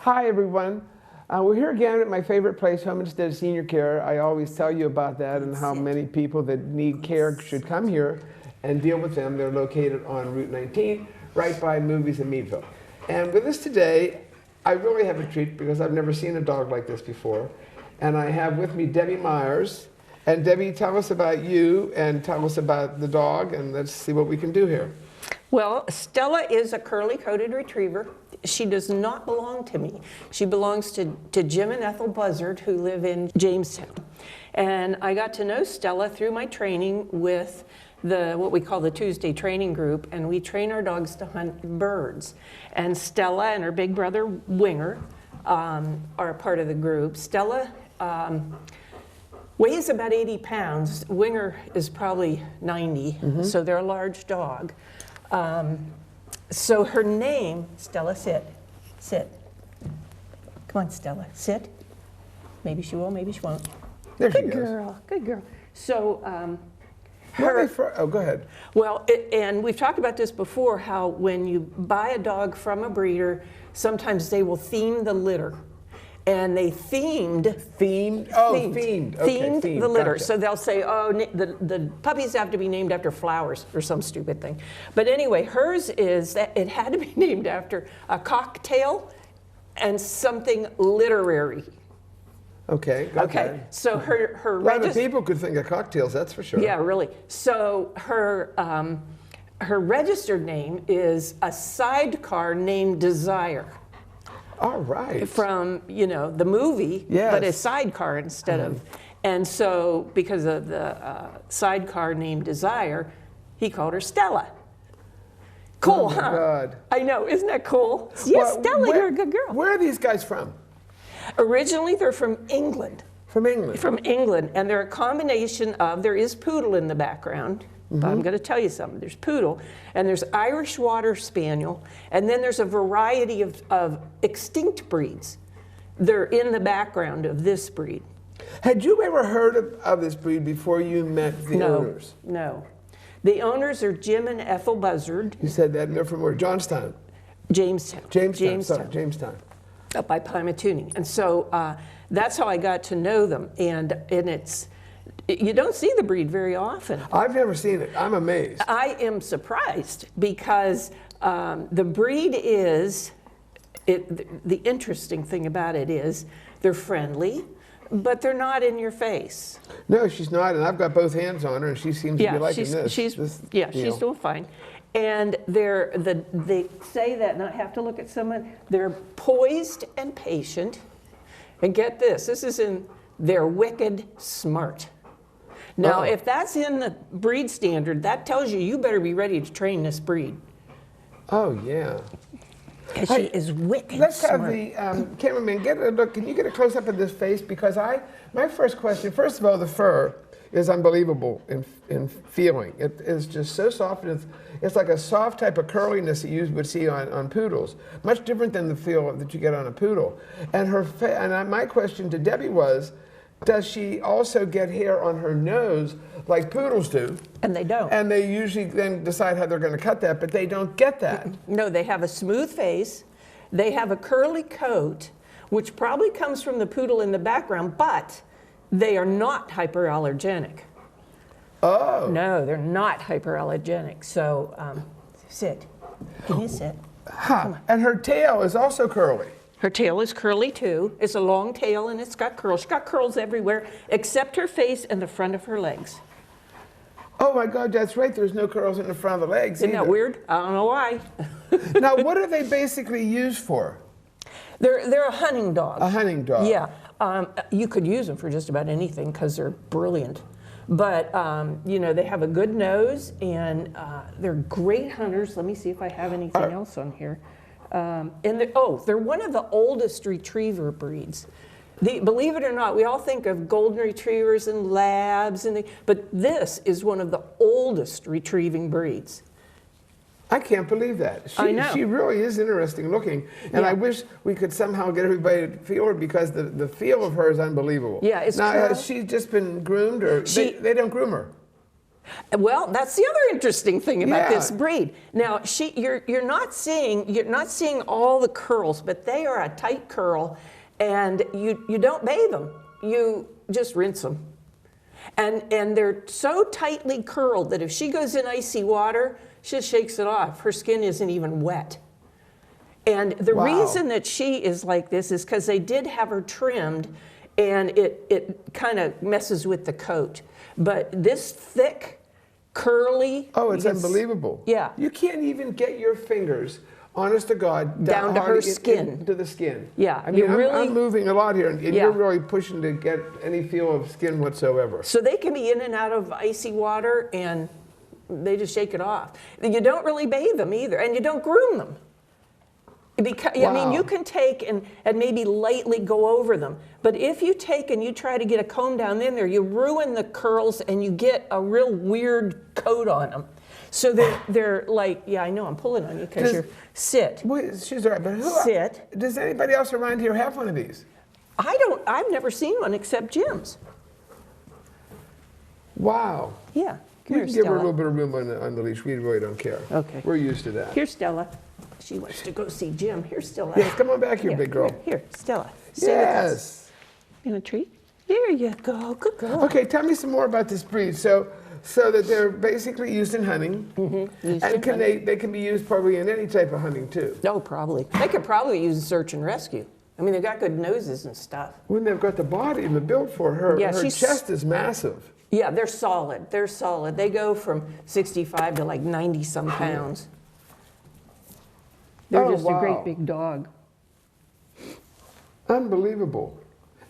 Hi, everyone. We're here again at my favorite place, Homestead Senior Care. I always tell you about that and how many people that need care should come here and deal with them. They're located on Route 19, right by Movies in Meadville. And with us today, I really have a treat because I've never seen a dog like this before. And I have with me Debbie Myers. And Debbie, tell us about you and tell us about the dog, and let's see what we can do here. Well, Stella is a curly-coated retriever. She does not belong to me. She belongs to Jim and Ethel Buzzard, who live in Jamestown. And I got to know Stella through my training with what we call the Tuesday training group, and we train our dogs to hunt birds. And Stella and her big brother, Winger, are a part of the group. Stella weighs about 80 pounds. Winger is probably 90, so they're a large dog. So her name, Stella, sit. Come on, Stella, sit. Maybe she will, maybe she won't. There she Good goes. girl, good girl. So Oh, go ahead. well, and we've talked about this before, how when you buy a dog from a breeder, sometimes they will theme the litter. And they themed the litter. Gotcha. So they'll say, oh, the puppies have to be named after flowers or some stupid thing. But anyway, hers is that it had to be named after a cocktail and something literary. Okay. Okay. So her A lot of people could think of cocktails, that's for sure. Yeah, really. So her registered name is a sidecar named Desire. All right. From, the movie, Yes. but a sidecar instead of. And so because of the sidecar named Desire, he called her Stella. Cool, Oh, my huh? God. I know, isn't that cool? Yes, Well, Stella, you're a good girl. Where are these guys from? Originally, they're from England. From England. From England, and they're a combination of, there is poodle in the background, but I'm going to tell you something. There's poodle, and there's Irish Water Spaniel, and then there's a variety of extinct breeds. They're in the background of this breed. Had you ever heard of this breed before you met the owners? No. The owners are Jim and Ethel Buzzard. You said that, and they're from where? Johnstown? Jamestown. Sorry, Jamestown. Up by Pymatooning. And so that's how I got to know them. And it's, you don't see the breed very often. I've never seen it. I'm amazed. I am surprised because the breed is, the interesting thing about it is they're friendly, but they're not in your face. No, she's not, and I've got both hands on her, and she seems to be liking this. She's deal. doing fine. And they say that, and I have to look at someone, they're poised and patient. And get this is they're wicked smart. Now, if that's in the breed standard, that tells you better be ready to train this breed. Oh, yeah. Because she is wicked Let's smart. have the cameraman get a look. Can you get a close-up of this face? Because my first question, first of all, the fur is unbelievable in feeling. It is just so soft, and it's like a soft type of curliness that you would see on poodles. Much different than the feel that you get on a poodle. And my question to Debbie was, does she also get hair on her nose like poodles do? And they don't. And they usually then decide how they're going to cut that, but they don't get that. No, they have a smooth face. They have a curly coat, which probably comes from the poodle in the background, but they are not hyperallergenic. Oh. No, they're not hyperallergenic. So sit. Can you sit? Huh. And her tail is also curly. Her tail is curly too. It's a long tail and it's got curls. She's got curls everywhere except her face and the front of her legs. Oh my God, that's right. There's no curls in the front of the legs Isn't either. that weird? I don't know why. Now, what are they basically used for? They're a hunting dog. A hunting dog. Yeah. You could use them for just about anything because they're brilliant. But, they have a good nose and they're great hunters. Let me see if I have anything else on here. They're one of the oldest retriever breeds. Believe it or not, we all think of golden retrievers and labs, but this is one of the oldest retrieving breeds. I can't believe that. I know. She really is interesting looking, and I wish we could somehow get everybody to feel her because the feel of her is unbelievable. Yeah, it's now, true. has she just been groomed, or they don't groom her? Well, that's the other interesting thing about Yeah. this breed. Now, you're not seeing all the curls, but they are a tight curl, and you don't bathe them. You just rinse them. And they're so tightly curled that if she goes in icy water, she just shakes it off. Her skin isn't even wet. And the Wow. reason that she is like this is because they did have her trimmed, and it kind of messes with the coat. But this thick, curly. Oh, it's unbelievable. Yeah. You can't even get your fingers, honest to God, Down to her skin. To the skin. Yeah, I mean, you really- I'm moving a lot here, and Yeah. you're really pushing to get any feel of skin whatsoever. So they can be in and out of icy water, and they just shake it off. You don't really bathe them either, and you don't groom them. Because, I mean, Wow. you can take and maybe lightly go over them. But if you take and you try to get a comb down in there, you ruin the curls and you get a real weird coat on them. So they're like, yeah, I know, I'm pulling on you because you're, sit. Wait, she's all right, but who? Sit. Does anybody else around here have one of these? I've never seen one except Jim's. Wow. Yeah. You Here, can give her a Stella. little bit of room on the leash. We really don't care. Okay. We're used to that. Here's Stella. She wants to go see Jim. Here's Stella. Yes, come on back here, big girl. Here, Stella. Stay with us. Yes. You want a treat? There you go. Good girl. Okay, tell me some more about this breed. So that they're basically used in hunting, Used and in can they can be used probably in any type of hunting too. No, probably. They could probably use search and rescue. I mean, they've got good noses and stuff. When they've got the body and the build for her, Yeah, her she's- chest is massive. Yeah, they're solid. They're solid. They go from 65 to like 90 some pounds. They're Oh, just a wow. great big dog. Unbelievable.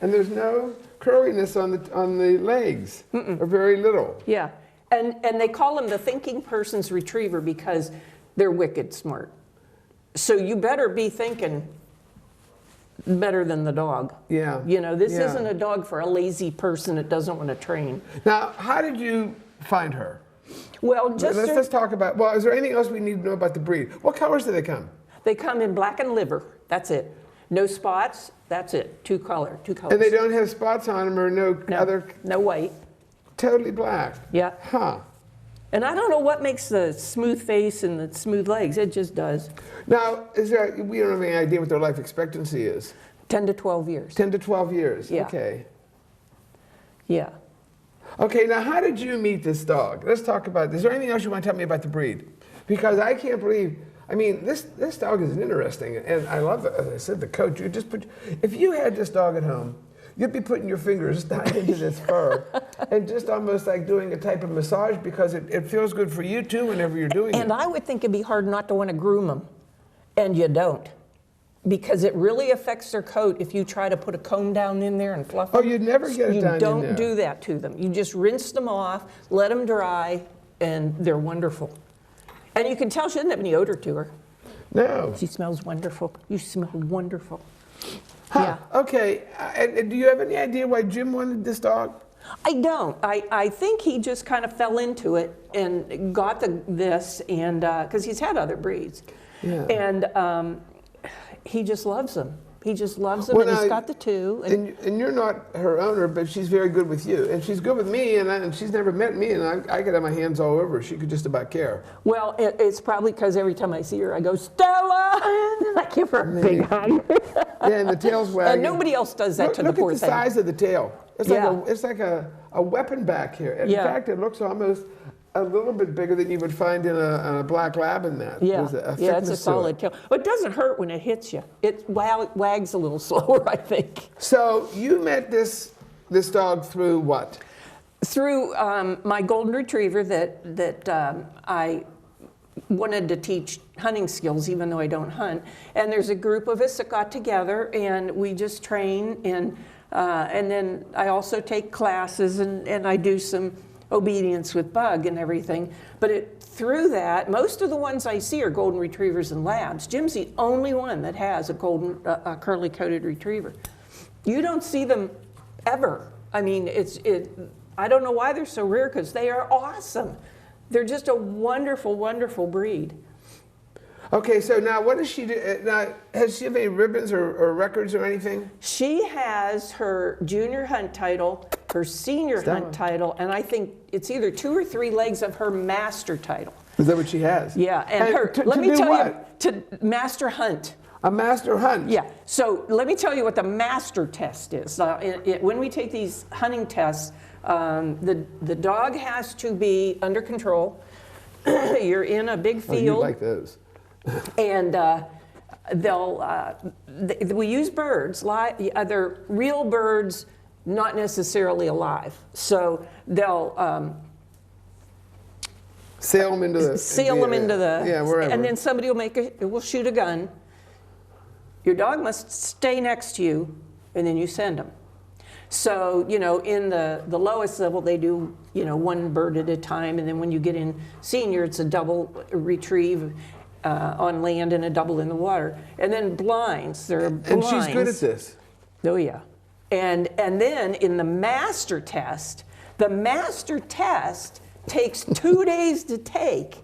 And there's no curliness on the legs, or very little. Yeah, and they call them the thinking person's retriever because they're wicked smart. So you better be thinking better than the dog. Yeah. You know, this Yeah. isn't a dog for a lazy person that doesn't want to train. Now, how did you find her? Well, just Let's talk about. Well, is there anything else we need to know about the breed? What colors do they come? they come in black and liver. That's it. No spots. That's it. Two colors. And they don't have spots on them or no other. No white. Totally black. Yeah. Huh. And I don't know what makes the smooth face and the smooth legs. It just does. Now, we don't have any idea what their life expectancy is. 10 to 12 years. 10 to 12 years. Yeah. Okay. Yeah. Okay, now how did you meet this dog? Let's talk about this. Is there anything else you want to tell me about the breed? Because I can't believe, I mean, this dog is interesting, and I love, as I said, the coat. You just if you had this dog at home, you'd be putting your fingers down into this fur and just almost like doing a type of massage because it feels good for you too whenever you're doing And it. I would think it'd be hard not to want to groom them. And you don't. Because it really affects their coat if you try to put a comb down in there and fluff them. Oh, you'd never get it down in You don't there. do that to them. You just rinse them off, let them dry, and they're wonderful. And you can tell she doesn't have any odor to her. No. She smells wonderful. You smell wonderful. Huh. Yeah. Okay, and do you have any idea why Jim wanted this dog? I don't. I think he just kind of fell into it and got this, and because he's had other breeds. Yeah. And he just loves them. He just loves them, Well, and he's now, got the two. And you're not her owner, but she's very good with you. And she's good with me, and she's never met me, and I could have my hands all over her. She could just about care. Well, it's probably because every time I see her, I go, Stella! And I give her a big hug. Yeah, and the tail's wagging. And nobody else does that to the poor Look at the thing. size of the tail. It's Yeah. like a weapon back here. And Yeah. in fact, it looks almost a little bit bigger than you would find in a black lab in that. Yeah, There's a yeah, it's thickness a to solid it. tail. But it doesn't hurt when it hits you. It wags a little slower, I think. So you met this dog through what? Through my golden retriever that I wanted to teach hunting skills, even though I don't hunt. And there's a group of us that got together, and we just train. And then I also take classes, and I do some obedience with bug and everything. But through that, most of the ones I see are golden retrievers and labs. Jim's the only one that has a golden curly-coated retriever. You don't see them ever. I mean, I don't know why they're so rare, because they are awesome. They're just a wonderful, wonderful breed. Okay, so now what does she do? Now, has she have any ribbons or records or anything? She has her junior hunt title her senior hunt title, and I think it's either 2 or 3 legs of her master title. Is that what she has? Yeah, and her, let me tell you, to master hunt. A master hunt? Yeah, so let me tell you what the master test is. When we take these hunting tests, the dog has to be under control. You're in a big field. Oh, you like those. And we use birds, they're real birds, not necessarily alive. So they'll sail them into the yeah, wherever. And then somebody will shoot a gun. Your dog must stay next to you, and then you send them. So, you know, in the lowest level, they do, you know, 1 bird at a time, and then when you get in senior, it's a double retrieve on land and a double in the water. And then blinds, there are blinds. And she's good at this. Oh, yeah. And then in the master test takes 2 days to take,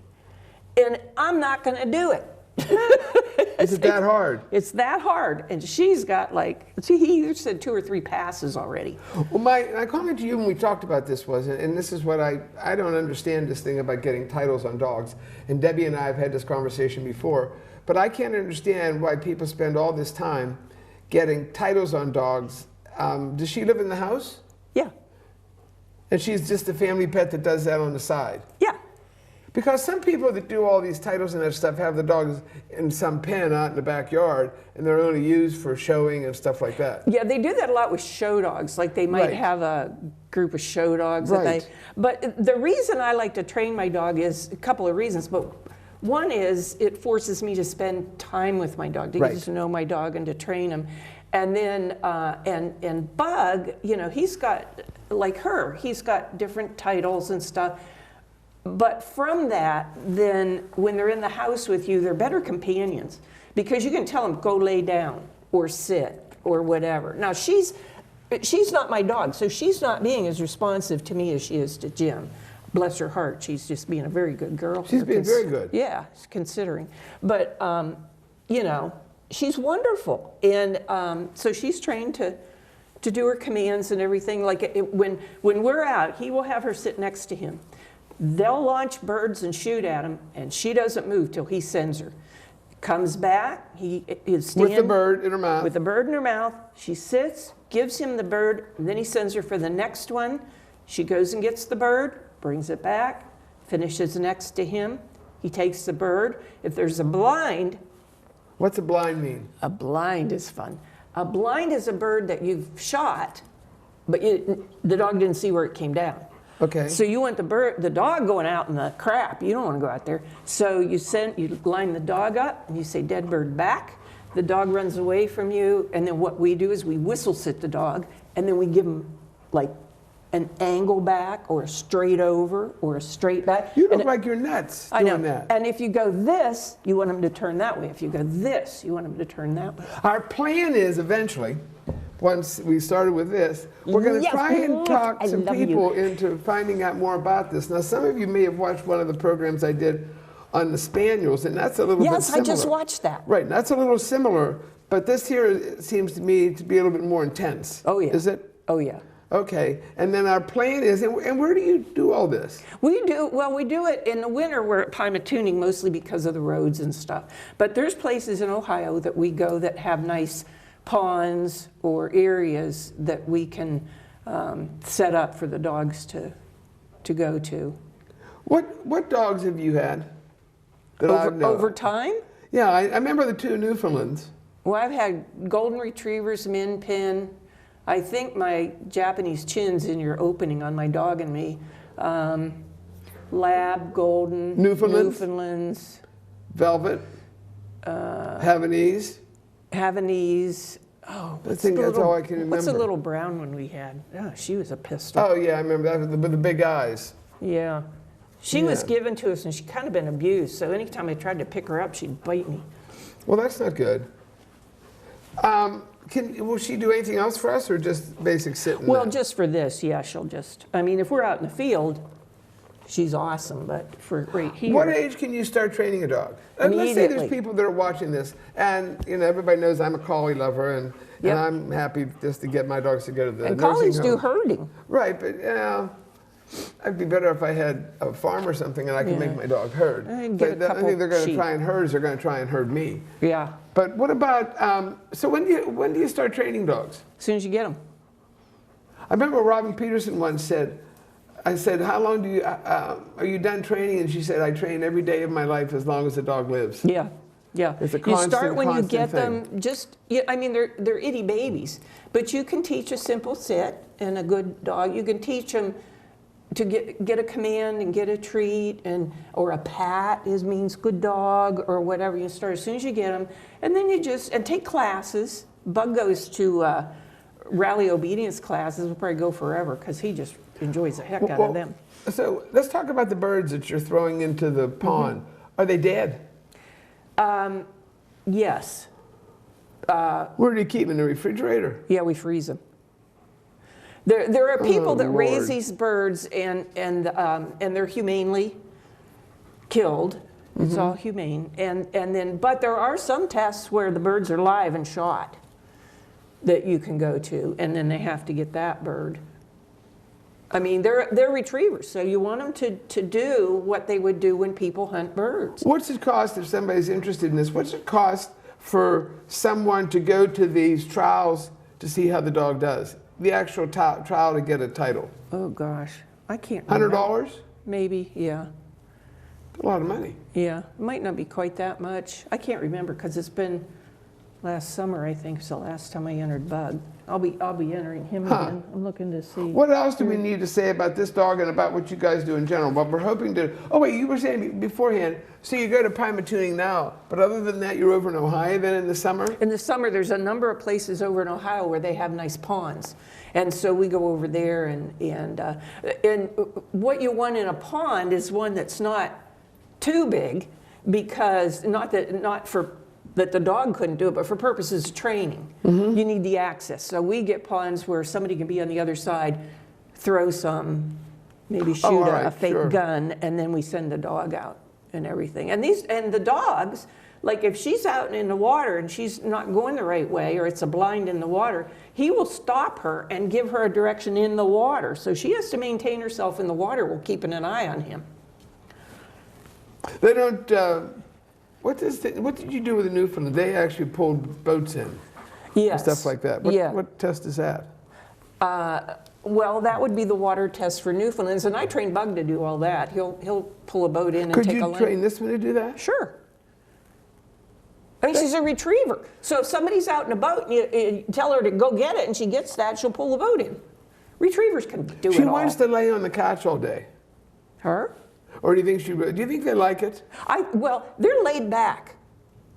and I'm not going to do it. Is it that hard? It's that hard, and she's got he either said 2 or 3 passes already. Well, my comment to you when we talked about this was, and this is what I don't understand this thing about getting titles on dogs, and Debbie and I have had this conversation before, but I can't understand why people spend all this time getting titles on dogs. Does she live in the house? Yeah. And she's just a family pet that does that on the side? Yeah. Because some people that do all these titles and that stuff have the dogs in some pen out in the backyard, and they're only used for showing and stuff like that. Yeah, they do that a lot with show dogs. Like they might have a group of show dogs. Right. But the reason I like to train my dog is a couple of reasons. But one is it forces me to spend time with my dog, to get to know my dog and to train him. And then, and Bug, you know, he's got, like her, he's got different titles and stuff. But from that, then when they're in the house with you, they're better companions because you can tell them, go lay down or sit or whatever. Now, she's not my dog, so she's not being as responsive to me as she is to Jim. Bless her heart, she's just being a very good girl. She's being very good. Yeah, considering. But, you know, she's wonderful. And so she's trained to do her commands and everything. Like when we're out, he will have her sit next to him. They'll launch birds and shoot at him, and she doesn't move till he sends her. Comes back, he is standing. With the bird in her mouth. With the bird in her mouth. She sits, gives him the bird, and then he sends her for the next one. She goes and gets the bird, brings it back, finishes next to him. He takes the bird. If there's a blind. What's a blind mean? A blind is fun. A blind is a bird that you've shot, but the dog didn't see where it came down. Okay. So you want the dog going out in the crap. You don't want to go out there. So you line the dog up and you say, dead bird back. The dog runs away from you. And then what we do is we whistle sit the dog and then we give him like an angle back or a straight over or a straight back. You look like you're nuts doing that. And if you go this, you want him to turn that way. If you go this, you want him to turn that way. Our plan is eventually, once we started with this, we're going to try and talk some people into finding out more about this. Now, some of you may have watched one of the programs I did on the spaniels, and that's a little bit similar. Yes, I just watched that. Right, and that's a little similar, but this here seems to me to be a little bit more intense. Oh, yeah. Is it? Oh, yeah. Okay, and then our plan is, and where do you do all this? We do it in the winter. We're at Pymatuning mostly because of the roads and stuff. But there's places in Ohio that we go that have nice ponds or areas that we can set up for the dogs to go to. What dogs have you had? Over time? Yeah, I remember the 2 Newfoundlands. Well, I've had golden retrievers, min pin. I think my Japanese chin's in your opening on my dog and me. Lab, golden, Newfoundlands. Velvet, Havanese. Oh, I think that's all I can remember. What's the little brown one we had? Oh, she was a pistol. Oh, yeah, I remember that with the big eyes. Yeah. She was given to us, and she'd kind of been abused, so anytime I tried to pick her up, she'd bite me. Well, that's not good. Will she do anything else for us, or just basic sitting? Well, just for this, yeah, she'll just, I mean, if we're out in the field, she's awesome, but for right here. What age can you start training a dog? Let's say there's people that are watching this, and you know everybody knows I'm a collie lover, and Yep. And I'm happy just to get my dogs to go to the And nursing collies do home. herding. Right, but yeah, I'd be better if I had a farm or something and I could Yeah. make my dog herd. And get a But I couple think they're going to sheep. try and herd. They're going to try and herd me. Yeah, But what about? So when do you start training dogs? as soon as you get them. I remember Robin Peterson once said, I said, how long do you, are you done training? And she said, I train every day of my life as long as the dog lives. Yeah, yeah. It's a You start constant, when you constant get thing. them, just, yeah, I mean, they're itty babies, but you can teach a simple sit and a good dog. You can teach them to get a command and get a treat, or a pat means good dog, or whatever. You start as soon as you get them, and then you and take classes. Bug goes to rally obedience classes. Will probably go forever because he just enjoys the heck out of them. So let's talk about the birds that you're throwing into the pond. Are they dead? Yes. Where do you keep them? In the refrigerator? Yeah, we freeze them. There are people that raise Lord. these birds and they're humanely killed. It's all humane. But there are some tests where the birds are live and shot that you can go to, and then they have to get that bird. I mean, they're retrievers, so you want them to do what they would do when people hunt birds. What's it cost if somebody's interested in this? What's it cost for someone to go to these trials to see how the dog does? The actual trial to get a title? Oh gosh, I can't remember. $100? Maybe, yeah. A lot of money. Yeah, it might not be quite that much. I can't remember because it's been last summer, I think, is the last time I entered Bug. I'll be entering him again. I'm looking to see. What else do we need to say about this dog and about what you guys do in general? But we're hoping to. Oh wait, you were saying beforehand. So you go to Prima Tuning now, but other than that, you're over in Ohio then in the summer. In the summer, there's a number of places over in Ohio where they have nice ponds, and so we go over there. And what you want in a pond is one that's not too big, because not for that the dog couldn't do it, but for purposes of training, you need the access. So we get ponds where somebody can be on the other side, throw some, maybe shoot all right, a fake sure. gun, and then we send the dog out and everything. And the dogs, like if she's out in the water and she's not going the right way, or it's a blind in the water, he will stop her and give her a direction in the water. So she has to maintain herself in the water while keeping an eye on him. They don't. What did you do with the Newfoundland? They actually pulled boats in. Yes. And stuff like that. What test is that? Well, that would be the water test for Newfoundlands, and I train Bug to do all that. He'll pull a boat in and Could take a you line. train this one to do that? Sure. I mean, she's a retriever. So if somebody's out in a boat and you tell her to go get it and she gets that, she'll pull the boat in. Retrievers can do it all. She wants to lay on the couch all day. Her? Or do you think do you think they like it? Well, they're laid back.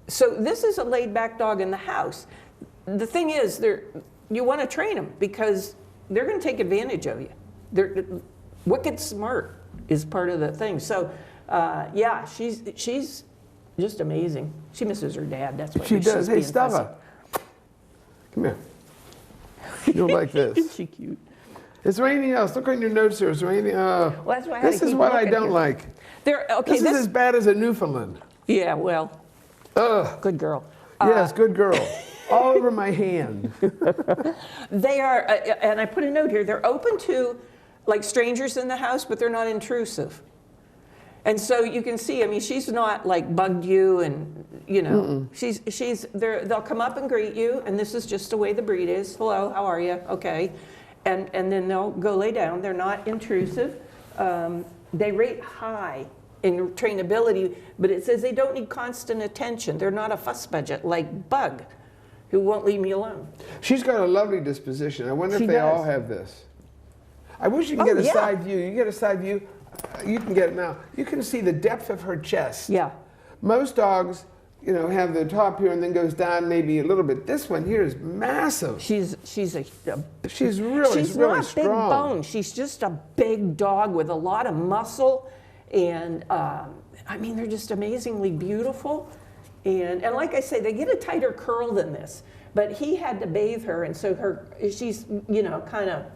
So this is a laid back dog in the house. The thing is, you want to train them because they're going to take advantage of you. They're wicked smart is part of the thing. So, yeah, she's just amazing. She misses her dad. That's why She does. she's Hey, being fussy. Stella. Come here. You'll like this. Isn't she cute? Is there anything else? Look on your notes here. Is there anything? Well, that's why I This keep is what I looking don't here. like. Okay, This is as bad as a Newfoundland. Yeah, well, Ugh. good girl. Yes, good girl. All over my hand. They are, and I put a note here, they're open to like strangers in the house, but they're not intrusive. And so you can see, I mean, she's not like bugged you and, you know, they'll come up and greet you, and this is just the way the breed is. Hello, how are you? Okay. And then they'll go lay down. They're not intrusive. They rate high in trainability, but it says they don't need constant attention. They're not a fuss budget like Bug, who won't leave me alone. She's got a lovely disposition. I wonder She if they all does. have this. I wish you could get a side view. You get a side view. You can get it now. You can see the depth of her chest. Yeah. Most dogs, you know, have the top here and then goes down maybe a little bit. This one here is massive. She's really, she's really not strong. big bone. She's just a big dog with a lot of muscle, and I mean, they're just amazingly beautiful. And like I say, they get a tighter curl than this. But he had to bathe her, and so she's, you know, kind of.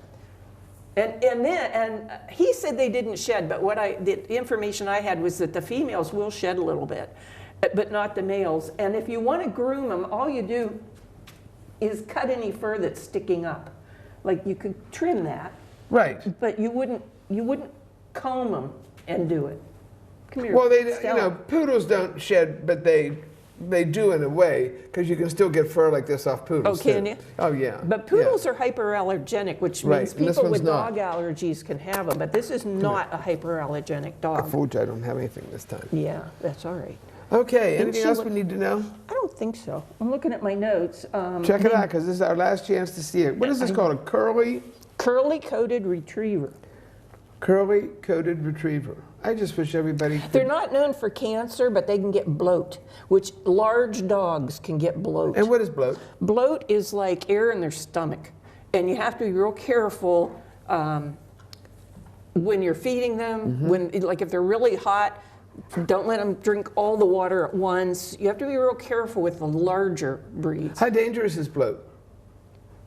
And he said they didn't shed, but the information I had was that the females will shed a little bit, but not the males. And if you want to groom them, all you do is cut any fur that's sticking up. Like you could trim that, Right. but you wouldn't comb them and do it. Come here. Well, you Stella. know, poodles don't shed, but they do in a way, because you can still get fur like this off poodles. Oh, can too. you? Oh, yeah. But poodles are hyperallergenic, which Right, means and this people one's with not. dog allergies can have them. But this is not a hyperallergenic I dog. fooled you, I don't have anything this time. Yeah, that's all right. Okay, Didn't anything she else look- we need to know? I don't think so. I'm looking at my notes. Check it out, because this is our last chance to see it. What is this called, a Curly-coated retriever. curly-coated retriever? I just wish everybody could. They're not known for cancer, but they can get bloat, which large dogs can get bloat. And what is bloat? Bloat is like air in their stomach, and you have to be real careful when you're feeding them. When, like, if they're really hot, don't let them drink all the water at once. You have to be real careful with the larger breeds. How dangerous is bloat?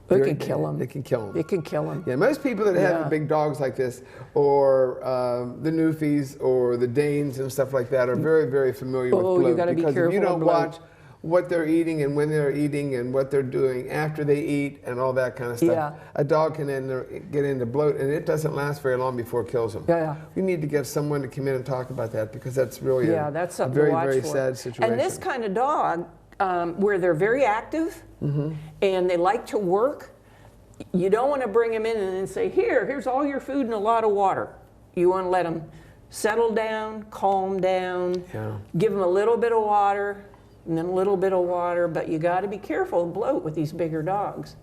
It Very can kill them. It can kill them. It can kill them. Yeah, most people that Yeah. have big dogs like this, or the Newfies, or the Danes and stuff like that, are very, very familiar with Oh, you bloat. gotta be because if careful you of don't bloat. watch what they're eating and when they're eating and what they're doing after they eat and all that kind of stuff, Yeah. a dog can get into bloat, and it doesn't last very long before it kills them. Yeah. We need to get someone to come in and talk about that, because that's really Yeah, a that's something very, to watch very for. sad situation. And this kind of dog, where they're very active and they like to work, you don't want to bring them in and then say, here's all your food and a lot of water. You want to let them settle down, calm down, Yeah. give them a little bit of water, and then a little bit of water, but you got to be careful of bloat with these bigger dogs.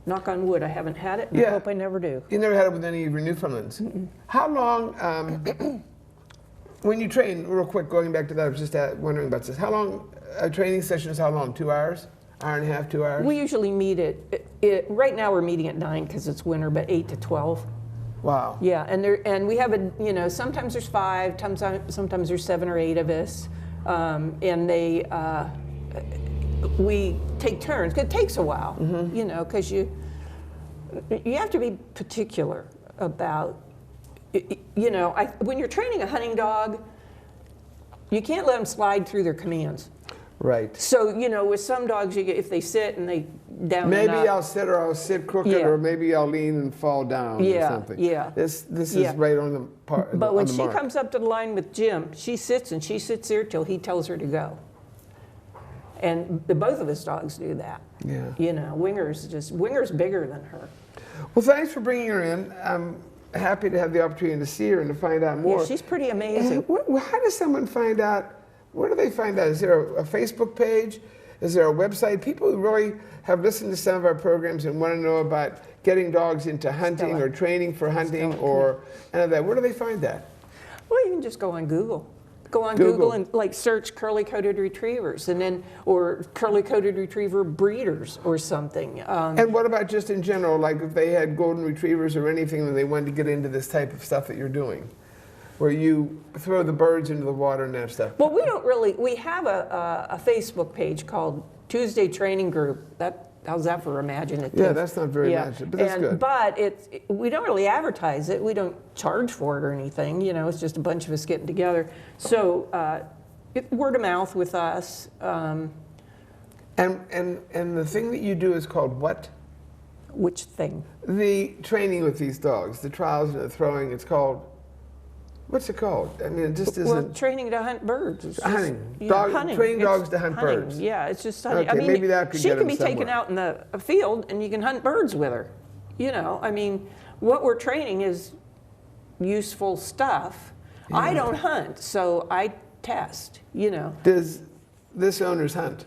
Knock on wood, I haven't had it, and Yeah. I hope I never do. You never had it with any of your Newfoundlands. How long, when you train, real quick, going back to that, I was just wondering about this. How long, a training session is how long? 2 hours? Hour and a half, 2 hours? We usually meet right now we're meeting at 9 because it's winter, but 8 to 12. Wow. Yeah, and we have sometimes there's 5, sometimes there's 7 or 8 of us, and we take turns. 'Cause it takes a while, because you have to be particular about, when you're training a hunting dog, you can't let them slide through their commands. Right. So, with some dogs, if they sit and they down Maybe and up, I'll sit or I'll sit crooked, Yeah. or maybe I'll lean and fall down or Yeah, something. yeah. This Yeah. is right on the part. But when on the she mark. comes up to the line with Jim, she sits there till he tells her to go. And both of his dogs do that. Yeah. Winger's bigger than her. Well, thanks for bringing her in. I'm happy to have the opportunity to see her and to find out more. Yeah, she's pretty amazing. How does someone find out? Where do they find out? Is there a Facebook page? Is there a website? People who really have listened to some of our programs and want to know about getting dogs into hunting Stella. or training for hunting Stella, or any of that. Where do they find that? Well, you can just go on Google. Go on Google. Google and search curly-coated retrievers, or curly-coated retriever breeders or something. And what about just in general, like if they had golden retrievers or anything and they wanted to get into this type of stuff that you're doing, where you throw the birds into the water and that stuff? Well, we have a Facebook page called Tuesday Training Group. How's that for imaginative? Yeah, that's not very imaginative, but that's good. But we don't really advertise it. We don't charge for it or anything. It's just a bunch of us getting together. So word of mouth with us. And the thing that you do is called what? Which thing? The training with these dogs, the trials and the throwing, it's called, what's it called? I mean, it just isn't. Well, training to hunt birds. It's just- Hunting. Yeah, hunting. Training It's dogs to hunt hunting. birds. Yeah, it's just hunting. Okay, maybe that could she get can them be taken somewhere. out in the field and you can hunt birds with her. What we're training is useful stuff. Yeah. I don't hunt, so I test, Does this owner's hunt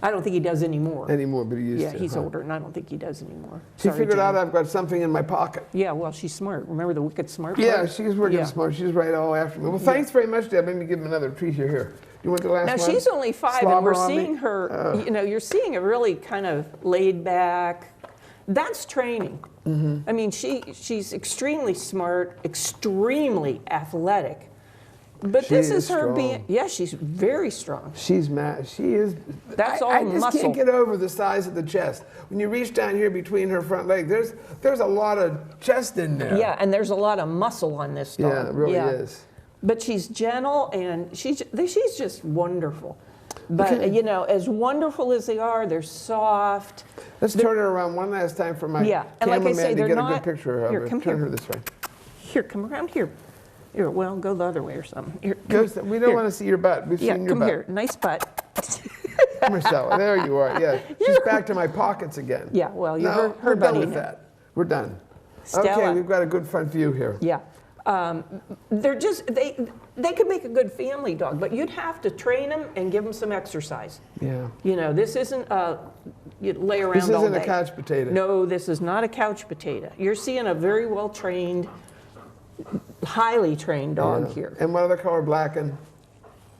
I don't think he does anymore. anymore, but he used Yeah, to? he's huh? older, and I don't think he does anymore. She Sorry, figured out Jim. I've got something in my pocket. Yeah, well, she's smart. Remember the wicked smart Yeah, part? she's working Yeah. smart. She's right all after me. Well, thanks very much, Deb. Let me give him another treat here. You want the last Now, one? she's only 5, Slobber and we're on me? seeing her, you're seeing a really kind of laid back. That's training. Mm-hmm. I mean, she's extremely smart, extremely athletic. But She this is is her strong. being, she's very strong. She's mad. She is. That's all I just muscle. can't get over the size of the chest. When you reach down here between her front legs, there's a lot of chest in there. Yeah, and there's a lot of muscle on this dog. Yeah, it really is. But she's gentle, and she's just wonderful. But, Okay. you know, as wonderful as they are, they're soft. Let's turn her around one last time for my Yeah, and like I cameraman say, to they're get a not- good picture of Here, her. come Turn here. her this way. Here, come around here. Here, well, go the other way or something. Here, We don't want to see your butt. We've yeah, seen your come butt. here. Nice butt. Come here, Stella. There you are. Yeah. She's back to my pockets again. Yeah, well, you're No, her we're done buddy with now. that. We're done. Stella. Okay, we've got a good front view here. Yeah. They're just, they could make a good family dog, but you'd have to train them and give them some exercise. Yeah. You know, this isn't you lay around This all isn't day. a couch potato. No, this is not a couch potato. You're seeing a very well-trained, highly trained dog Yeah. here. And what other color? Black and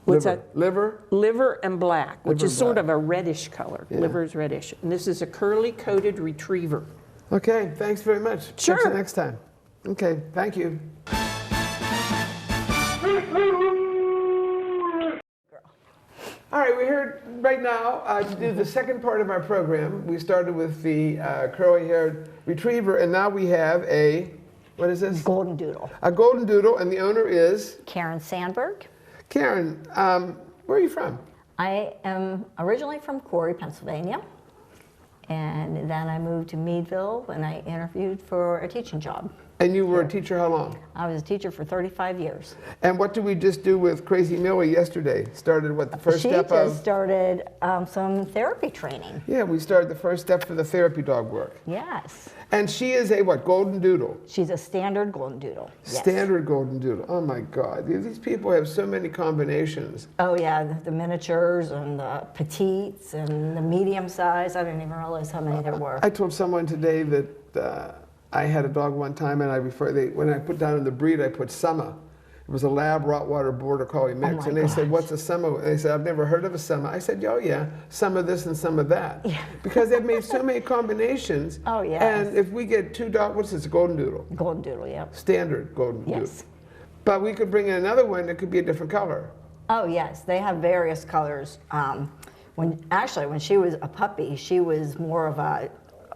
What's liver. that? Liver? Liver and black, which Liver is sort black. of a reddish color. Yeah. Liver is reddish. And this is a curly-coated retriever. Okay, thanks very much. Sure. Catch you next time. Okay, thank you. All right, we're here right now to do the second part of our program. We started with the curly-haired retriever, and now we have a, what is this? Goldendoodle. A golden doodle, and the owner is Karen Sandberg. Karen. Where are you from? I am originally from Corey, Pennsylvania. And then I moved to Meadville and I interviewed for a teaching job. And you were a teacher how long? I was a teacher for 35 years. And what did we just do with Crazy Millie yesterday? Started what, the first She step just of? started some therapy training. Yeah, we started the first step for the therapy dog work. Yes. And she is a what, golden doodle? She's a standard Goldendoodle. Yes. Standard golden doodle. Oh my God, these people have so many combinations. Oh yeah, the miniatures and the petites and the medium size. I didn't even realize how many there were. I told someone today that I had a dog one time, and when I put down in the breed, I put Summer. It was a Lab Rottweiler Border Collie mix, my and they said, gosh. "What's a Summer?" And they said, "I've never heard of a Summer." I said, "Oh yeah, some of this and some of that," Yeah. because they've made so many combinations. Oh, yes. And if we get two dogs, what's this? A golden doodle, Goldendoodle, yep. standard golden doodle. Yes. But we could bring in another one that could be a different color. Oh yes, they have various colors. When she was a puppy, she was more of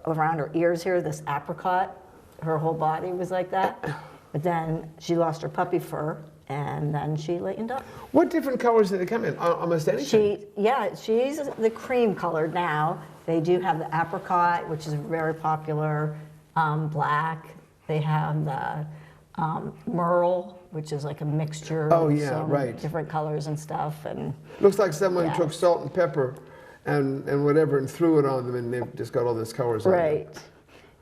around her ears here, this apricot. Her whole body was like that. But then she lost her puppy fur, and then she lightened up. What different colors did they come in? Almost anything. She's the cream colored now. They do have the apricot, which is very popular. Black. They have the merle, which is like a mixture Oh, of yeah, some right. different colors and stuff. And Looks like someone Yes. took salt and pepper and whatever and threw it on them, and they've just got all those colors on them. right.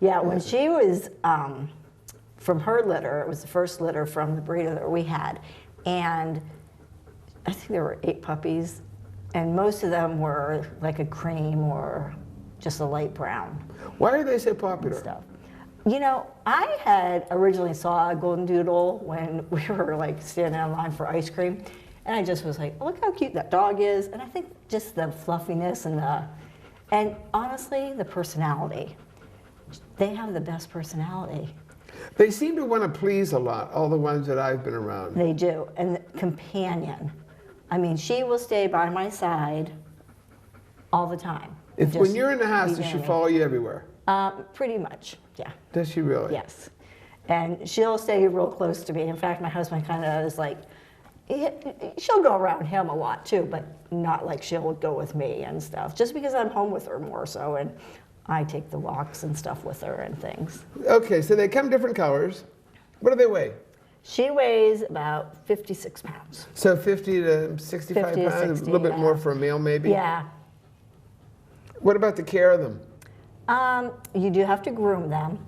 Yeah, when she was from her litter, it was the first litter from the breeder that we had, and I think there were 8 puppies, and most of them were like a cream or just a light brown Why are they so popular? stuff. You know, I had originally saw a Goldendoodle when we were like standing in line for ice cream, and I just was like, oh, look how cute that dog is, and I think just the fluffiness and honestly, the personality. They have the best personality. They seem to want to please a lot, all the ones that I've been around. They do. And companion. I mean, she will stay by my side all the time. When Just you're in the house, be does she near me. follow you everywhere? Pretty much, yeah. Does she really? Yes. And she'll stay real close to me. In fact, my husband kind of is like, she'll go around him a lot too, but not like she'll go with me and stuff, just because I'm home with her more so, and I take the walks and stuff with her and things. Okay, so they come different colors. What do they weigh? She weighs about 56 pounds. So 50 to 65 50 to pounds, 60, a little bit yeah. more for a male maybe? Yeah. What about the care of them? You do have to groom them.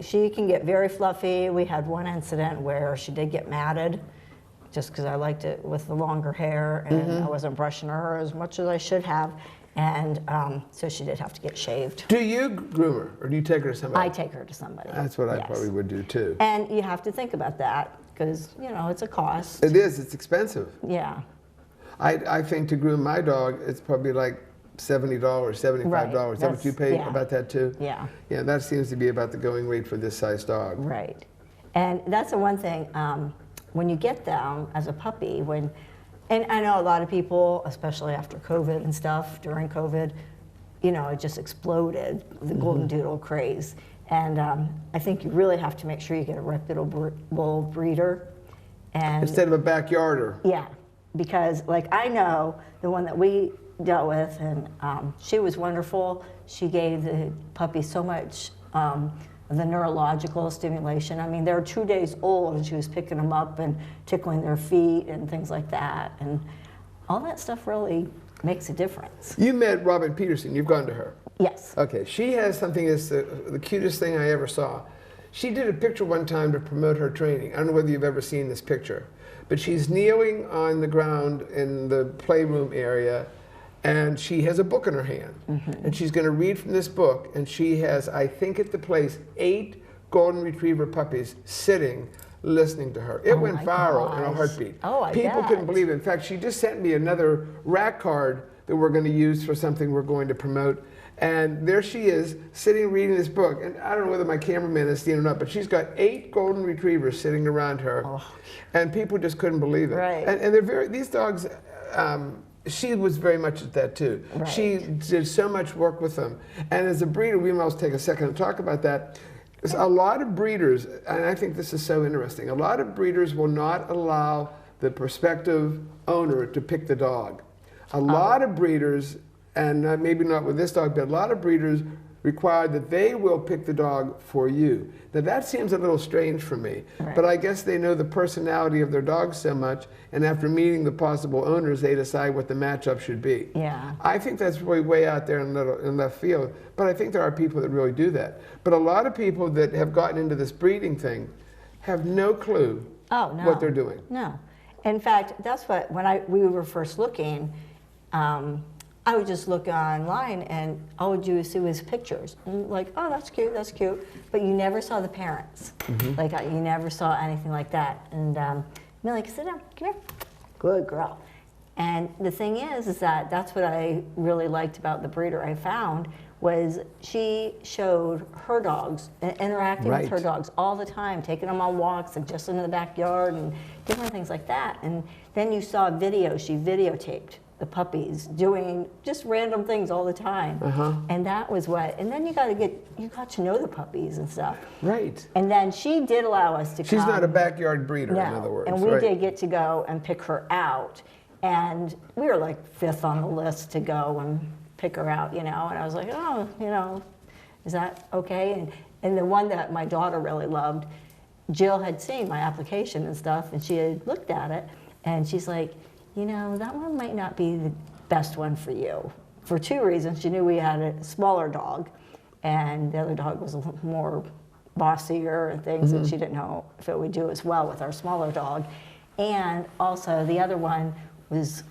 She can get very fluffy. We had one incident where she did get matted just because I liked it with the longer hair and I wasn't brushing her as much as I should have. And so she did have to get shaved. Do you groom her, or do you take her to somebody? I take her to somebody. That's what I yes. probably would do too. And you have to think about that because, you know, it's a cost. It is, it's expensive. Yeah. I think to groom my dog, it's probably like $70, $75. Right, Is that what that's- you pay yeah. about that too? Yeah. Yeah, that seems to be about the going rate for this size dog. Right. And that's the one thing, when you get them as a puppy, and I know a lot of people, especially after COVID and stuff, during COVID, you know, it just exploded, the Golden Doodle craze. And I think you really have to make sure you get a reputable breeder. And Instead of a backyarder. yeah, because like I know the one that we dealt with, and she was wonderful. She gave the puppy so much the neurological stimulation. I mean, they're 2 days old, and she was picking them up and tickling their feet and things like that, and all that stuff really makes a difference. You met Robin Peterson. You've gone to her. Yes. Okay. She has something that's the cutest thing I ever saw. She did a picture one time to promote her training. I don't know whether you've ever seen this picture, but she's kneeling on the ground in the playroom area, and she has a book in her hand. And she's going to read from this book, and she has, I think at the place, 8 golden retriever puppies sitting listening to her. It went viral in a heartbeat. Oh, I People bet. couldn't believe it. In fact, she just sent me another rack card that we're going to use for something we're going to promote. And there she is, sitting reading this book. And I don't know whether my cameraman has seen it or not, but she's got 8 golden retrievers sitting around her. And people just couldn't believe it. Right. And they're these dogs, she was very much at that too. Right. She did so much work with them. And as a breeder, we must take a second to talk about that. There's a lot of breeders, and I think this is so interesting, a lot of breeders will not allow the prospective owner to pick the dog. A lot of breeders, and maybe not with this dog, but a lot of breeders require that they will pick the dog for you. Now that seems a little strange for me, but I guess they know the personality of their dog so much, and after meeting the possible owners, they decide what the matchup should be. Yeah. I think that's really way out there in left field, but I think there are people that really do that. But a lot of people that have gotten into this breeding thing have no clue what they're doing. No. In fact, that's what, when we were first looking, I would just look online, and all you would see was pictures. And like, oh, that's cute. But you never saw the parents. Like, you never saw anything like that. And I'm like, sit down, come here. Good girl. And the thing is that that's what I really liked about the breeder I found, was she showed her dogs, interacting with her dogs all the time, taking them on walks and just into the backyard and different things like that. And then you saw videos, she videotaped the puppies doing just random things all the time. And that was what, and then you got to know the puppies and stuff. Right. And then she did allow us to come. She's not a backyard breeder, No, in other words. and we did get to go and pick her out. And we were like 5th on the list to go and pick her out, And I was like, oh, is that okay? And the one that my daughter really loved, Jill had seen my application and stuff, and she had looked at it, and she's like, that one might not be the best one for you. For 2 reasons. She knew we had a smaller dog, and the other dog was a little more bossier and things, and she didn't know if it would do as well with our smaller dog. And also the other one was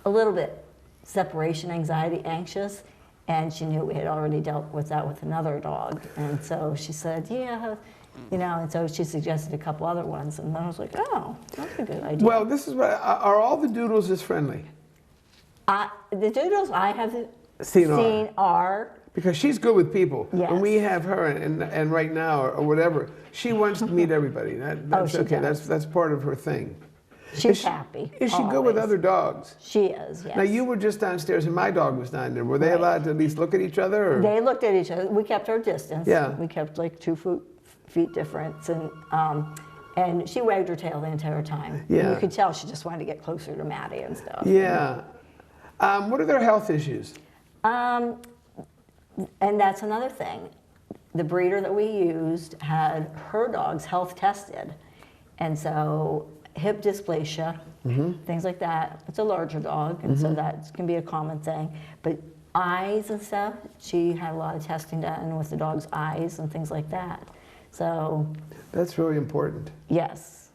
a little bit separation anxiety, anxious, and she knew we had already dealt with that with another dog. And so she said, yeah, and so she suggested a couple other ones, and then I was like, oh, that's a good idea. Well, this is what, are all the doodles as friendly? The doodles I have Seen are. Because she's good with people. Yes. When we have her, and right now, or whatever, she wants to meet everybody. That's she okay, does. that's part of her thing. She's happy. Is she good with always. other dogs? She is, yes. Now, you were just downstairs and my dog was down there. Were they allowed to at least look at each other? Or? They looked at each other. We kept our distance. Yeah. We kept like 2 feet difference, and she wagged her tail the entire time. Yeah. And you could tell she just wanted to get closer to Maddie and stuff. Yeah. What are their health issues? And that's another thing. The breeder that we used had her dogs health tested, and so hip dysplasia, things like that. It's a larger dog, and so that can be a common thing. But eyes and stuff, she had a lot of testing done with the dog's eyes and things like that. So That's really important. yes.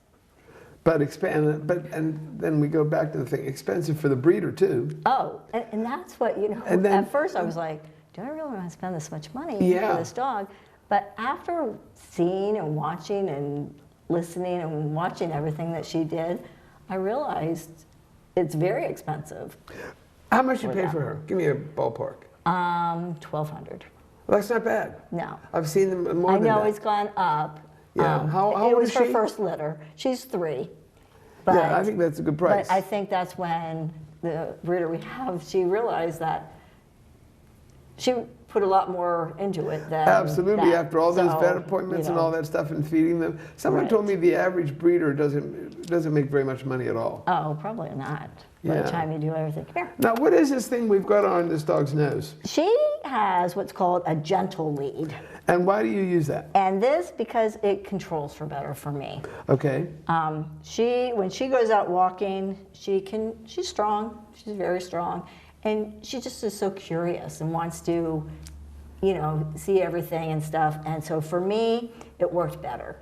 But and then we go back to the thing, expensive for the breeder too. Oh, and that's what, And then- at first I was like, do I really want to spend this much money Yeah. for this dog? But after seeing and watching and listening and watching everything that she did, I realized it's very expensive. How much you pay that. for her? Give me a ballpark. $1,200. Well, that's not bad. No. I've seen them more I than know that. it's gone up. Yeah. How it old was is her she? first litter. She's 3. Yeah, I think that's a good price. But I think that's when the breeder we have, she realized that she put a lot more into it than Absolutely, that. after all those So, vet appointments you and all know. that stuff and feeding them. Someone Right. told me the average breeder doesn't make very much money at all. Oh, probably not. By Yeah. the time you do everything. Come here. Now, what is this thing we've got on this dog's nose? She has what's called a gentle lead. And why do you use that? And this, because it controls her better for me. Okay. When she goes out walking, she's strong, she's very strong. And she just is so curious and wants to, you know, see everything and stuff. And so for me, it worked better.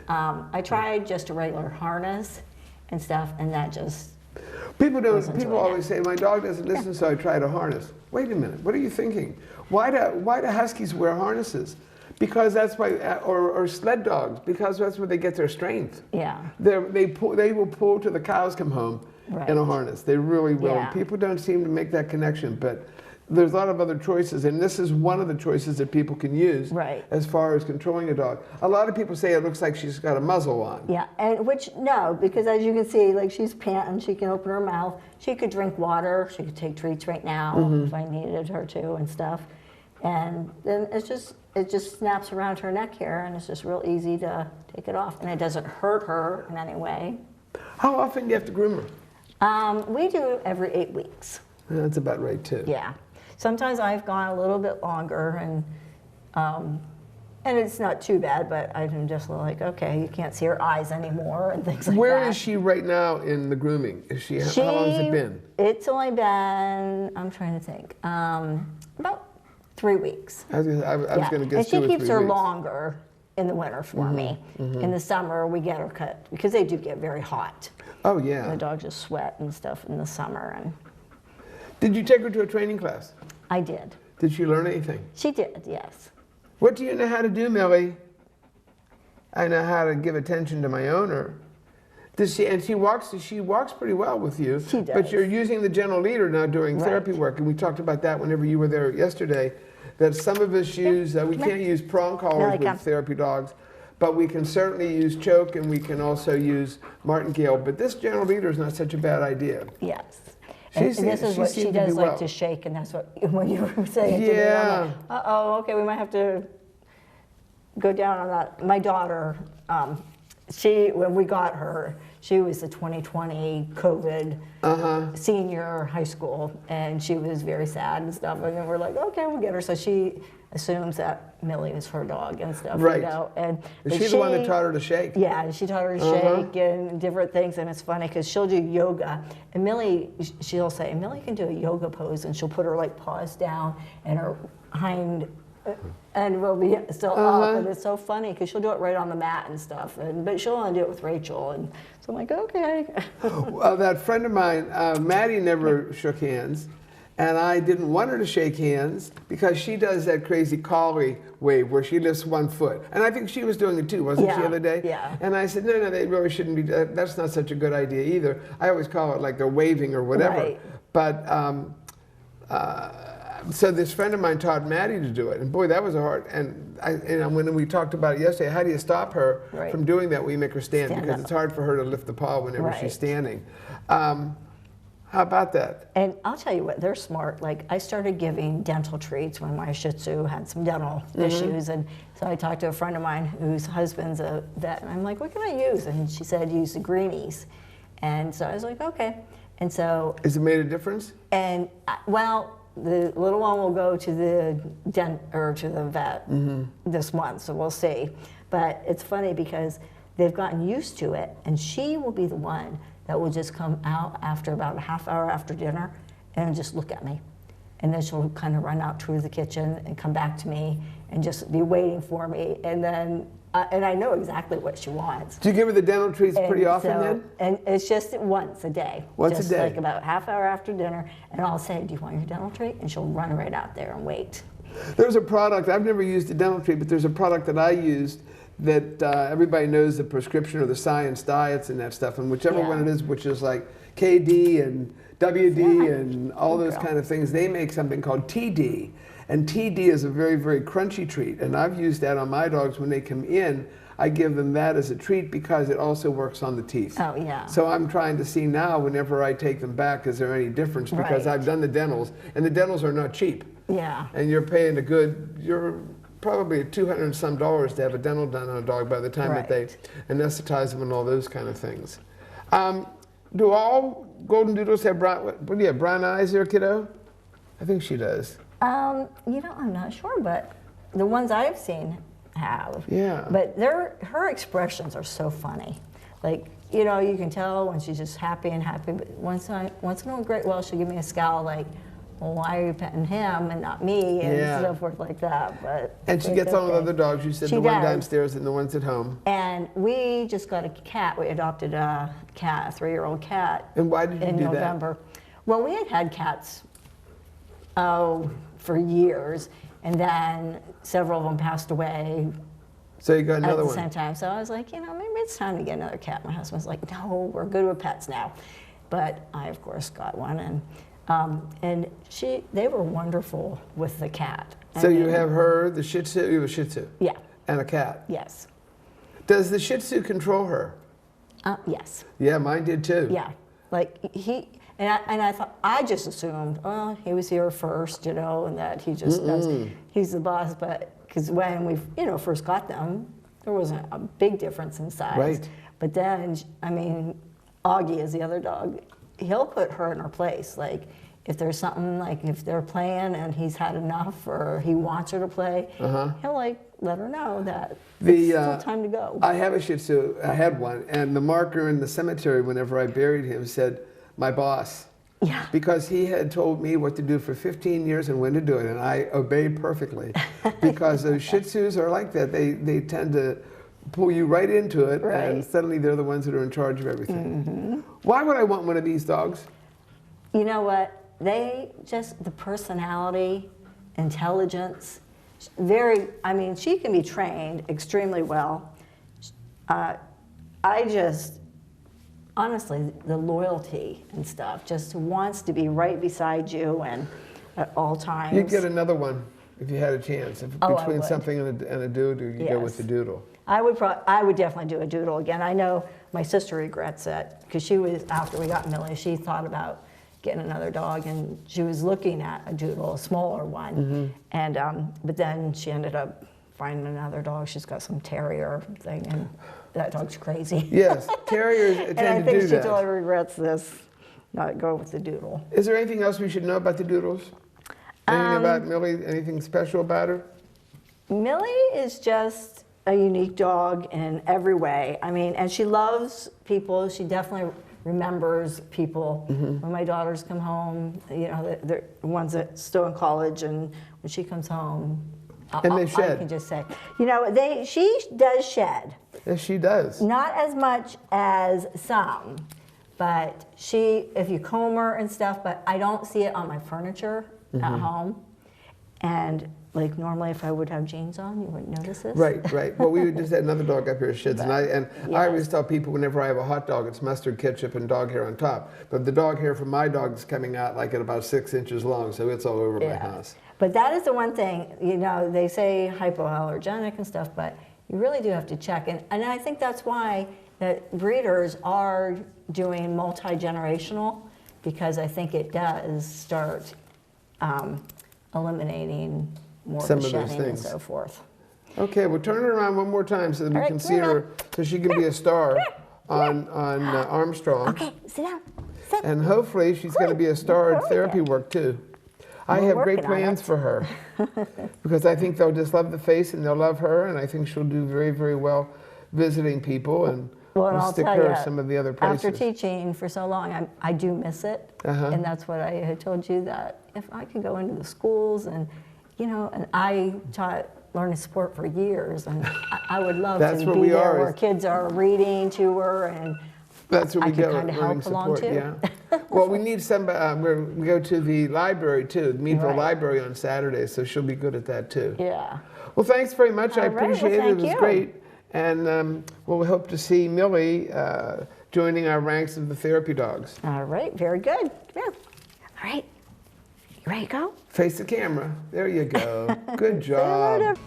I tried just a regular harness and stuff, and that just, People Wasn't People doing always say my dog doesn't listen, so I tried a harness. Wait a minute. What are you thinking? Why do huskies wear harnesses? Because that's why, or sled dogs, because that's where they get their strength. yeah. They will pull till the cows come home in a Right. harness. They really will. Yeah. People don't seem to make that connection, but there's a lot of other choices, and this is one of the choices that people can use Right. as far as controlling a dog. A lot of people say it looks like she's got a muzzle on. Yeah, and no, because as you can see, like she's panting, she can open her mouth, she could drink water, she could take treats right now if I needed her to and stuff. And then it just snaps around her neck here, and it's just real easy to take it off, and it doesn't hurt her in any way. How often do you have to groom her? We do every 8 weeks. That's about right too. Yeah. Sometimes I've gone a little bit longer, and it's not too bad, but I'm just like, okay, you can't see her eyes anymore and things like that. Where is she right now in the grooming? How long has it been? It's only been, I'm trying to think, about 3 weeks. I was going to guess 2 or 3 And she keeps her weeks. longer in the winter for me. In the summer, we get her cut, because they do get very hot. Oh The yeah. dogs just sweat and stuff in the summer, and Did you take her to a training class? I did. Did she learn anything? She did, yes. What do you know how to do, Millie? I know how to give attention to my owner. She walks pretty well with you. She does. But you're using the gentle leader now during Right. therapy work, and we talked about that whenever you were there yesterday. That some of us use we Come here. can't use prong collars Millie, with come. therapy dogs, but we can certainly use choke, and we can also use martingale. But this gentle leader is not such a bad idea. Yes. She And this is what seemed she to do does, like well. to shake, and that's what, when you were saying it to me, I'm like, uh-oh, okay, we might have to go down on that. My daughter, when we got her, she was the 2020 COVID senior high school, and she was very sad and stuff, and then we're like, okay, we'll get her. So she assumes that Millie is her dog and stuff, Right. you know. Is But she the one that taught her to shake? Yeah, and she taught her to shake and different things, and it's funny because she'll do yoga, and Millie, she'll say, Millie can do a yoga pose, and she'll put her like paws down and her hind, and will be still up, and it's so funny because she'll do it right on the mat and stuff, but she'll only do it with Rachel, and so I'm like, okay. That friend of mine, Maddie, never shook hands, and I didn't want her to shake hands because she does that crazy collie wave where she lifts one foot, and I think she was doing it too, wasn't she, the Yeah, other day? yeah. And I said, no, they really shouldn't be. That's not such a good idea either. I always call it like they're waving or whatever. Right. But so this friend of mine taught Maddie to do it, and boy, that was hard. And when we talked about it yesterday, how do you stop her Right. from doing that when you make her stand? Stand Because up. it's hard for her to lift the paw whenever Right. she's standing. How about that? And I'll tell you what, they're smart. Like, I started giving dental treats when my Shih Tzu had some dental issues. And so I talked to a friend of mine whose husband's a vet. And I'm like, what can I use? And she said, use the greenies. And so I was like, okay. And so, Has it made a difference? and well, the little one will go to the vet this month, so we'll see. But it's funny because they've gotten used to it, and she will be the one that will just come out after about a half hour after dinner and just look at me. And then she'll kind of run out to the kitchen and come back to me and just be waiting for me. And then, and I know exactly what she wants. Do you give her the dental treats pretty And often so- then? And it's just once a day. Once a just day. like about half hour after dinner, and I'll say, do you want your dental treat? And she'll run right out there and wait. There's a product, I've never used a dental treat, but there's a product that I used that everybody knows the prescription or the science diets and that stuff, and whichever Yeah. one it is, which is like KD and WD Yeah. and all those Girl. kind of things, they make something called TD. And TD is a very, very crunchy treat, and I've used that on my dogs when they come in. I give them that as a treat because it also works on the teeth. Oh, yeah. So I'm trying to see now, whenever I take them back, is there any difference? Because Right. I've done the dentals, and the dentals are not cheap. Yeah. And you're paying you're probably $200 and some to have a dental done on a dog by the time that they Right. anesthetize them and all those kind of things. Do all Goldendoodles have what do you have, brown eyes there, kiddo? I think she does. You know, I'm not sure, but the ones I've seen have. Yeah. But her expressions are so funny. Like, you know, you can tell when she's just happy and happy, but once in a great while, she'll give me a scowl like, well, why are you petting him and not me, and Yeah. so forth like that. But And she it's gets on with okay. other dogs. You said She the one does. downstairs and the ones at home. And we just got a cat. We adopted a cat, a 3-year-old cat. And why did you in do that? November. Well, we had cats, for years, and then several of them passed away So you got at another the one. same time. So I was like, you know, maybe it's time to get another cat. My husband's like, no, we're good with pets now. But I, of course, got one, and they were wonderful with the cat. So And you then- have her, the Shih Tzu, you have a Shih Tzu, Yeah, and a cat. yes, Does the Shih Tzu control her? yes, Yeah, mine did too. yeah. Like I thought, I just assumed, oh, he was here first, you know, and that he just does, he's the boss. But because when we, you know, first got them, there wasn't a big difference in size. Right. But then, I mean, Augie is the other dog. He'll put her in her place. Like if there's something, like if they're playing and he's had enough or he wants her to play, he'll like let her know that it's still time to go. I have a Shih Tzu, I had one, and the marker in the cemetery whenever I buried him said, my boss. Yeah. Because he had told me what to do for 15 years and when to do it, and I obeyed perfectly. Because those Shih Tzus are like that. They tend to pull you right into it, and Right. suddenly they're the ones that are in charge of everything. Why would I want one of these dogs? You know what? They just, the personality, intelligence, I mean, she can be trained extremely well. Honestly, the loyalty and stuff, just wants to be right beside you and at all times. You'd get another one if you had a chance. If Oh, I between would. something and a doodle, you go with Yes. the doodle. I would definitely do a doodle again. I know my sister regrets it because she was, after we got Millie, she thought about getting another dog, and she was looking at a doodle, a smaller one, and but then she ended up finding another dog. She's got some terrier thing, and that dog's crazy. Yes, terriers And I tend to think do she that. totally regrets this, not go with the doodle. Is there anything else we should know about the doodles? Anything about Millie? Anything special about her? Millie is just a unique dog in every way. I mean, and she loves people. She definitely remembers people. When my daughters come home, you know, they're the ones that still in college, and when she comes home, And they I shed. can just say, you know, she does shed. Yes, she does. Not as much as some, but if you comb her and stuff, but I don't see it on my furniture at home. And like normally if I would have jeans on, you wouldn't notice this. Right, right. Well, we just had another dog up here, Shids, and I Yes. always tell people whenever I have a hot dog, it's mustard, ketchup, and dog hair on top. But the dog hair from my dog is coming out like at about 6 inches long, so it's all over my house. But that is the one thing, you know, they say hypoallergenic and stuff, but you really do have to check. And I think that's why that breeders are doing multi-generational, because I think it does start eliminating more Some of the of those shedding and things. so forth. Okay, well, turn her around one more time so that we All right, can come see here, her, so she can be a star on Armstrong. Okay, sit down. Sit. And hopefully she's going to be a star at Good. therapy work too. I We're have great working on plans it. for her because I think they'll just love the face and they'll love her, and I think she'll do very, very well visiting people, and Well, and we'll I'll stick tell her you, at some of the other places. after teaching for so long, I do miss it. And that's what I had told you, that if I could go into the schools and, you know, and I taught learning support for years, and I would love That's to what be we there are, where is- kids are reading to her, and That's what I we could go kinda help learning along, support. too. Yeah. Well, we need some. We go to the library too, the Meadville Right. Library on Saturdays, so she'll be good at that too. yeah. Well, thanks very much. I All right, well, appreciate it. It thank was you. great. And well, we hope to see Millie joining our ranks of the therapy dogs. All right, very good. Come here. All right, you ready to go? Face the camera. There you go. Good Say hello job. to-